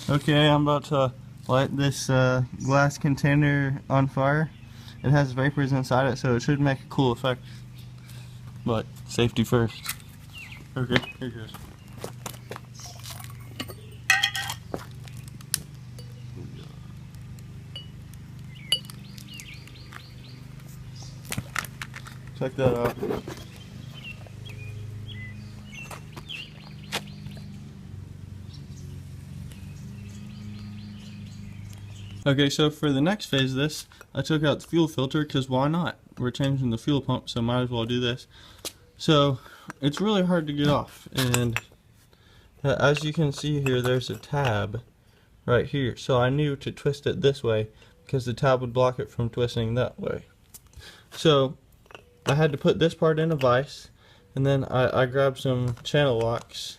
Okay, I'm about to light this glass container on fire. It has vapors inside it, so it should make a cool effect. But safety first. Okay, here goes. Check that out. Okay, so for the next phase of this, I took out the fuel filter because why not? We're changing the fuel pump, so might as well do this. So it's really hard to get off, and as you can see here, there's a tab right here. So I knew to twist it this way because the tab would block it from twisting that way. So I had to put this part in a vise, and then I grabbed some channel locks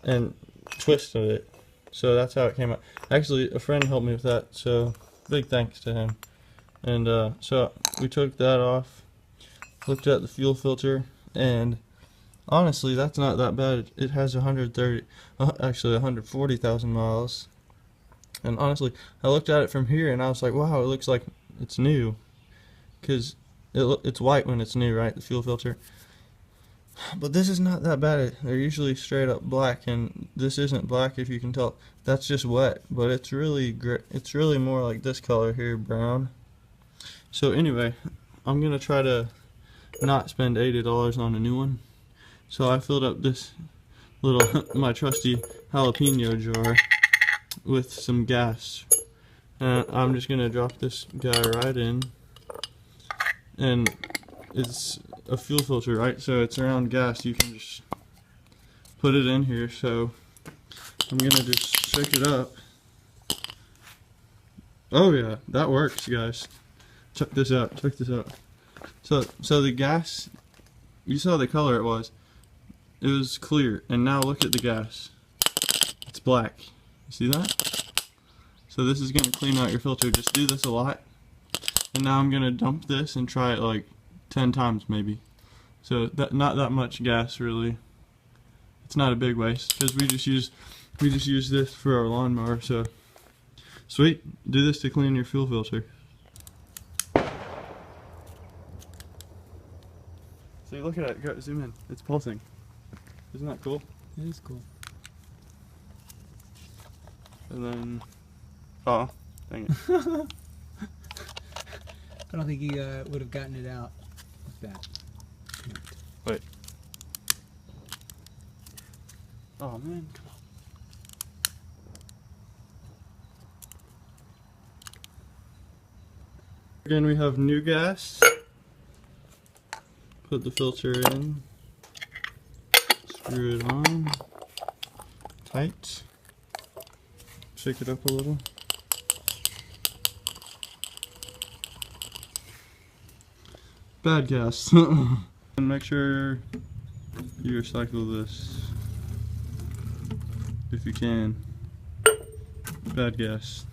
and twisted it. So that's how it came out. Actually, a friend helped me with that, so big thanks to him. And so we took that off, looked at the fuel filter, and honestly, that's not that bad. It has 140,000 miles. And honestly, I looked at it from here, and I was like, wow, it looks like it's new. Because it's white when it's new, right, the fuel filter. But this is not that bad. They're usually straight up black, and this isn't black if you can tell. That's just wet, but it's really it's really more like this color here, brown. So anyway, I'm gonna try to not spend $80 on a new one. So I filled up this little my trusty jalapeno jar with some gas. And I'm just gonna drop this guy right in, and it's a fuel filter, right? So it's around gas. You can just put it in here. So I'm gonna just shake it up. Oh yeah, that works, guys. Check this out. Check this out. So the gas, you saw the color it was. It was clear, and now look at the gas. It's black. You see that? So this is gonna clean out your filter. Just do this a lot. And now I'm gonna dump this and try it like 10 times maybe. So not that much gas really. It's not a big waste because we just use this for our lawnmower. So sweet. Do this to clean your fuel filter. So look at it. Go zoom in. It's pulsing. Isn't that cool? It is cool. And then oh, dang it. I don't think he would have gotten it out with that. Wait. Oh man, come on. Again, we have new gas. Put the filter in. Screw it on. Tight. Shake it up a little. Bad gas. And make sure you recycle this if you can. Bad gas.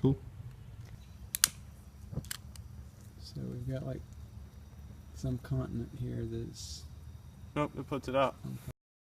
Cool. So we've got like some continent here that's Nope, it puts it out.